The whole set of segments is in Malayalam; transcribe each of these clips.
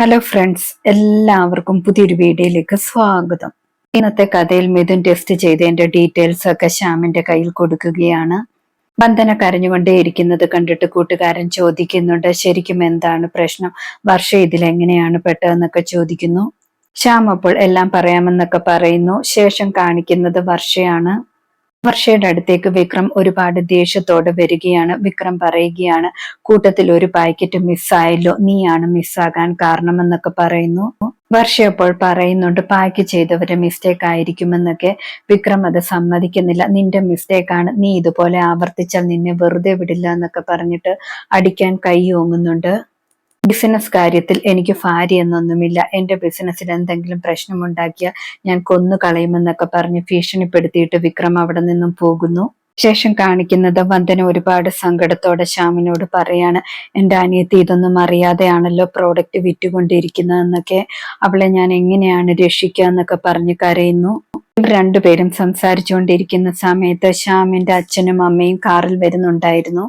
ഹലോ ഫ്രണ്ട്സ്, എല്ലാവർക്കും പുതിയൊരു വീഡിയോയിലേക്ക് സ്വാഗതം. ഇന്നത്തെ കഥയിൽ മിഥുൻ ടെസ്റ്റ് ചെയ്തതിന്റെ ഡീറ്റെയിൽസ് ഒക്കെ ശ്യാമിന്റെ കയ്യിൽ കൊടുക്കുകയാണ്. വന്ദന കരഞ്ഞുകൊണ്ടേയിരിക്കുന്നത് കണ്ടിട്ട് കൂട്ടുകാരൻ ചോദിക്കുന്നുണ്ട്, ശരിക്കും എന്താണ് പ്രശ്നം, വർഷ ഇതിലെങ്ങനെയാണ് പെട്ടതെന്നൊക്കെ ചോദിക്കുന്നു. ശ്യാം അപ്പോൾ എല്ലാം പറയാമെന്നൊക്കെ പറയുന്നു. ശേഷം കാണിക്കുന്നത് വർഷയാണ്. വർഷയുടെ അടുത്തേക്ക് വിക്രം ഒരുപാട് ദേഷ്യത്തോടെ വരികയാണ്. വിക്രം പറയുകയാണ്, കൂട്ടത്തിൽ ഒരു പാക്കറ്റ് മിസ്സായല്ലോ, നീയാണ് മിസ്സാകാൻ കാരണമെന്നൊക്കെ പറയുന്നു. വർഷ അപ്പോൾ പറയുന്നുണ്ട്, പാക്ക് ചെയ്തവരെ മിസ്റ്റേക്ക് ആയിരിക്കുമെന്നൊക്കെ. വിക്രം അത് സമ്മതിക്കുന്നില്ല. നിന്റെ മിസ്റ്റേക്കാണ്, നീ ഇതുപോലെ ആവർത്തിച്ചാൽ നിന്നെ വെറുതെ വിടില്ല എന്നൊക്കെ പറഞ്ഞിട്ട് അടിക്കാൻ കൈ ഓങ്ങുന്നുണ്ട്. ബിസിനസ് കാര്യത്തിൽ എനിക്ക് ഭാര്യ എന്നൊന്നുമില്ല, എന്റെ ബിസിനസ്സിൽ എന്തെങ്കിലും പ്രശ്നമുണ്ടാക്കിയാൽ ഞാൻ കൊന്നു കളയുമെന്നൊക്കെ പറഞ്ഞ് ഭീഷണിപ്പെടുത്തിയിട്ട് വിക്രം അവിടെ നിന്നും പോകുന്നു. ശേഷം കാണിക്കുന്നത് വന്ദന ഒരുപാട് സങ്കടത്തോടെ ശ്യാമിനോട് പറയാണ്, എന്റെ അനിയത്തി ഇതൊന്നും അറിയാതെയാണല്ലോ പ്രോഡക്റ്റ് വിറ്റുകൊണ്ടിരിക്കുന്നതെന്നൊക്കെ, അവളെ ഞാൻ എങ്ങനെയാണ് രക്ഷിക്കുക എന്നൊക്കെ പറഞ്ഞ് കരയുന്നു. ഇവർ രണ്ടുപേരും സംസാരിച്ചുകൊണ്ടിരിക്കുന്ന സമയത്ത് ശ്യാമിന്റെ അച്ഛനും അമ്മയും കാറിൽ വരുന്നുണ്ടായിരുന്നു.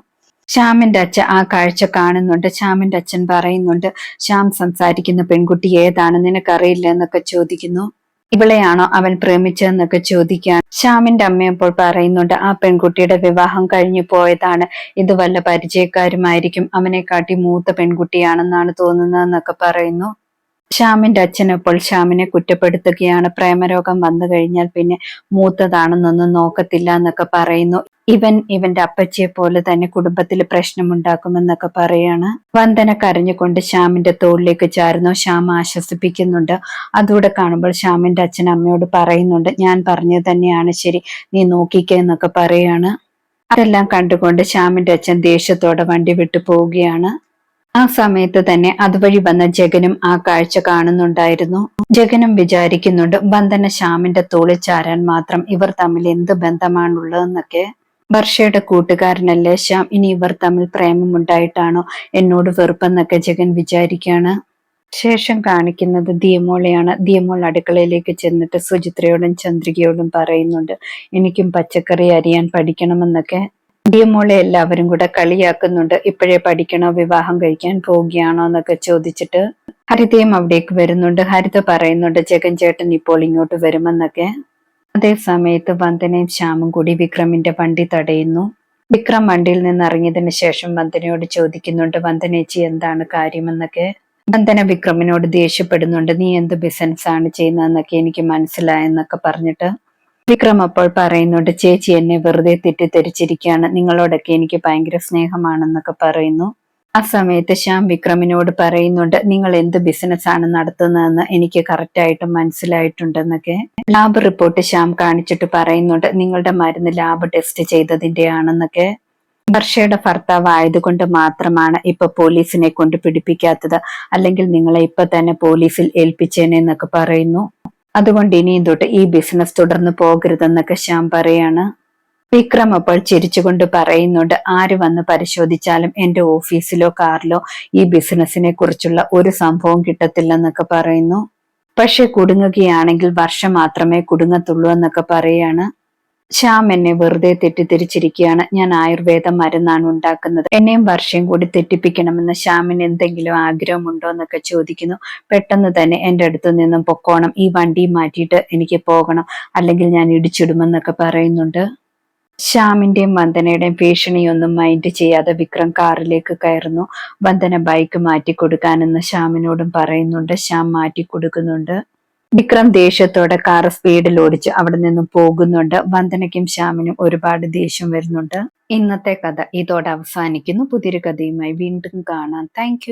ശ്യാമിന്റെ അച്ഛൻ ആ കാഴ്ച കാണുന്നുണ്ട്. ശ്യാമിന്റെ അച്ഛൻ പറയുന്നുണ്ട്, ശ്യാം സംസാരിക്കുന്ന പെൺകുട്ടി ഏതാണ്, നിനക്കറിയില്ല എന്നൊക്കെ ചോദിക്കുന്നു. ഇവളെയാണോ അവൻ പ്രേമിച്ചതെന്നൊക്കെ ചോദിക്കാൻ ശ്യാമിന്റെ അമ്മ ഇപ്പോൾ പറയുന്നുണ്ട്, ആ പെൺകുട്ടിയുടെ വിവാഹം കഴിഞ്ഞു പോയതാണ്, ഇത് വല്ല പരിചയക്കാരുമായിരിക്കും, അവനെ കാട്ടി മൂത്ത പെൺകുട്ടിയാണെന്നാണ് തോന്നുന്നതെന്നൊക്കെ പറയുന്നു. ശ്യാമിന്റെ അച്ഛൻ അപ്പോൾ ശ്യാമിനെ കുറ്റപ്പെടുത്തുകയാണ്, പ്രേമരോഗം വന്നു കഴിഞ്ഞാൽ പിന്നെ മൂത്തതാണെന്നൊന്നും നോക്കത്തില്ല എന്നൊക്കെ പറയുന്നു. ഇവന്റെ അപ്പച്ചിയെ പോലെ തന്നെ കുടുംബത്തിൽ പ്രശ്നമുണ്ടാക്കുമെന്നൊക്കെ പറയാണ്. വന്ദന കരഞ്ഞുകൊണ്ട് ശ്യാമിന്റെ തോളിലേക്ക് ചാരുന്നു. ശ്യാം ആശ്വസിപ്പിക്കുന്നുണ്ട്. അതുകൂടെ കാണുമ്പോൾ ശ്യാമിന്റെ അച്ഛൻ അമ്മയോട് പറയുന്നുണ്ട്, ഞാൻ പറഞ്ഞത് തന്നെയാണ് ശരി, നീ നോക്കിക്കേ എന്നൊക്കെ പറയാണ്. അതെല്ലാം കണ്ടുകൊണ്ട് ശ്യാമിന്റെ അച്ഛൻ ദേഷ്യത്തോടെ വണ്ടി വിട്ടു പോവുകയാണ്. ആ സമയത്ത് തന്നെ അതുവഴി വന്ന ജഗനും ആ കാഴ്ച കാണുന്നുണ്ടായിരുന്നു. ജഗനും വിചാരിക്കുന്നുണ്ട്, വന്ദന ശ്യാമിന്റെ തോളിൽ ചാരാൻ മാത്രം ഇവർ തമ്മിൽ എന്ത് ബന്ധമാണുള്ളതെന്നൊക്കെ. വർഷയുടെ കൂട്ടുകാരനല്ലേ ശ്യാം, ഇനി ഇവർ തമ്മിൽ പ്രേമമുണ്ടായിട്ടാണോ എന്നോട് വെറുപ്പെന്നൊക്കെ ജഗൻ വിചാരിക്കാണ്. ശേഷം കാണിക്കുന്നത് ദിയമോളെയാണ്. ദിയമോൾ അടുക്കളയിലേക്ക് ചെന്നിട്ട് സുചിത്രയോടും ചന്ദ്രികയോടും പറയുന്നുണ്ട്, എനിക്കും പച്ചക്കറി അരിയാൻ പഠിക്കണമെന്നൊക്കെ. ദിയമോളെ എല്ലാവരും കൂടെ കളിയാക്കുന്നുണ്ട്, ഇപ്പോഴേ പഠിക്കണോ, വിവാഹം കഴിക്കാൻ പോവുകയാണോ എന്നൊക്കെ ചോദിച്ചിട്ട്. ഹരിതയും അവിടേക്ക് വരുന്നുണ്ട്. ഹരിത പറയുന്നുണ്ട്, ജഗൻ ചേട്ടൻ ഇപ്പോൾ ഇങ്ങോട്ട് വരുമെന്നൊക്കെ. അതേ സമയത്ത് വന്ദനയും ശ്യാമും കൂടി വിക്രമിന്റെ വണ്ടി തടയുന്നു. വിക്രം വണ്ടിയിൽ നിന്ന് ഇറങ്ങിയതിനു ശേഷം വന്ദനയോട് ചോദിക്കുന്നുണ്ട്, വന്ദനേച്ചി എന്താണ് കാര്യമെന്നൊക്കെ. വന്ദന വിക്രമിനോട് ദേഷ്യപ്പെടുന്നുണ്ട്, നീ എന്ത് ബിസിനസ് ആണ് ചെയ്യുന്നതെന്നൊക്കെ എനിക്ക് മനസ്സിലായെന്നൊക്കെ പറഞ്ഞിട്ട്. വിക്രം അപ്പോൾ പറയുന്നുണ്ട്, ചേച്ചി എന്നെ വെറുതെ തെറ്റിദ്ധരിച്ചിരിക്കുകയാണ്, നിങ്ങളോടൊക്കെ എനിക്ക് ഭയങ്കര സ്നേഹമാണെന്നൊക്കെ പറയുന്നു. ആ സമയത്ത് ശ്യാം വിക്രമിനോട് പറയുന്നുണ്ട്, നിങ്ങൾ എന്ത് ബിസിനസ് ആണ് നടത്തുന്നതെന്ന് എനിക്ക് കറക്റ്റായിട്ട് മനസ്സിലായിട്ടുണ്ടെന്നൊക്കെ. ലാബ് റിപ്പോർട്ട് ശ്യാം കാണിച്ചിട്ട് പറയുന്നുണ്ട്, നിങ്ങളുടെ മരുന്ന് ലാബ് ടെസ്റ്റ് ചെയ്തതിന്റെ ആണെന്നൊക്കെ. വർഷയുടെ ഭർത്താവ് ആയതുകൊണ്ട് മാത്രമാണ് ഇപ്പൊ പോലീസിനെ കൊണ്ട് പിടിപ്പിക്കാത്തത്, അല്ലെങ്കിൽ നിങ്ങളെ ഇപ്പൊ തന്നെ പോലീസിൽ ഏൽപ്പിച്ചേനെന്നൊക്കെ പറയുന്നു. അതുകൊണ്ട് ഇനിയും തൊട്ട് ഈ ബിസിനസ് തുടർന്ന് പോകരുതെന്നൊക്കെ ശ്യാം പറയാണ്. വിക്രം അപ്പോൾ ചിരിച്ചുകൊണ്ട് പറയുന്നുണ്ട്, ആര് വന്ന് പരിശോധിച്ചാലും എന്റെ ഓഫീസിലോ കാറിലോ ഈ ബിസിനസിനെ കുറിച്ചുള്ള ഒരു സംഭവം കിട്ടത്തില്ലെന്നൊക്കെ പറയുന്നു. പക്ഷെ കുടുങ്ങുകയാണെങ്കിൽ വർഷം മാത്രമേ കുടുങ്ങത്തുള്ളൂ എന്നൊക്കെ പറയാണ്. ശ്യാം എന്നെ വെറുതെ തെറ്റിദ്ധരിച്ചിരിക്കുകയാണ്, ഞാൻ ആയുർവേദ മരുന്നാണ് ഉണ്ടാക്കുന്നത്, എന്നെയും വർഷയും കൂടി തെറ്റിപ്പിക്കണമെന്ന് ശ്യാമിന് എന്തെങ്കിലും ആഗ്രഹമുണ്ടോ എന്നൊക്കെ ചോദിക്കുന്നു. പെട്ടെന്ന് തന്നെ എന്റെ അടുത്ത് നിന്നും പൊക്കോണം, ഈ വണ്ടി മാറ്റിയിട്ട് എനിക്ക് പോകണം, അല്ലെങ്കിൽ ഞാൻ ഇടിച്ചിടുമെന്നൊക്കെ പറയുന്നുണ്ട്. ശ്യാമിന്റെയും വന്ദനയുടെയും ഭീഷണിയൊന്നും മൈൻഡ് ചെയ്യാതെ വിക്രം കാറിലേക്ക് കയറുന്നു. വന്ദന ബൈക്ക് മാറ്റി കൊടുക്കാനെന്ന് ശ്യാമിനോടും പറയുന്നുണ്ട്. ശ്യാം മാറ്റി കൊടുക്കുന്നുണ്ട്. വിക്രം ദേഷ്യത്തോടെ കാർ സ്പീഡിൽ ഓടിച്ച് അവിടെ നിന്നും പോകുന്നുണ്ട്. വന്ദനയ്ക്കും ശ്യാമിനും ഒരുപാട് ദേഷ്യം വരുന്നുണ്ട്. ഇന്നത്തെ കഥ ഇതോടെ അവസാനിക്കുന്നു. പുതിയൊരു കഥയുമായി വീണ്ടും കാണാം. താങ്ക്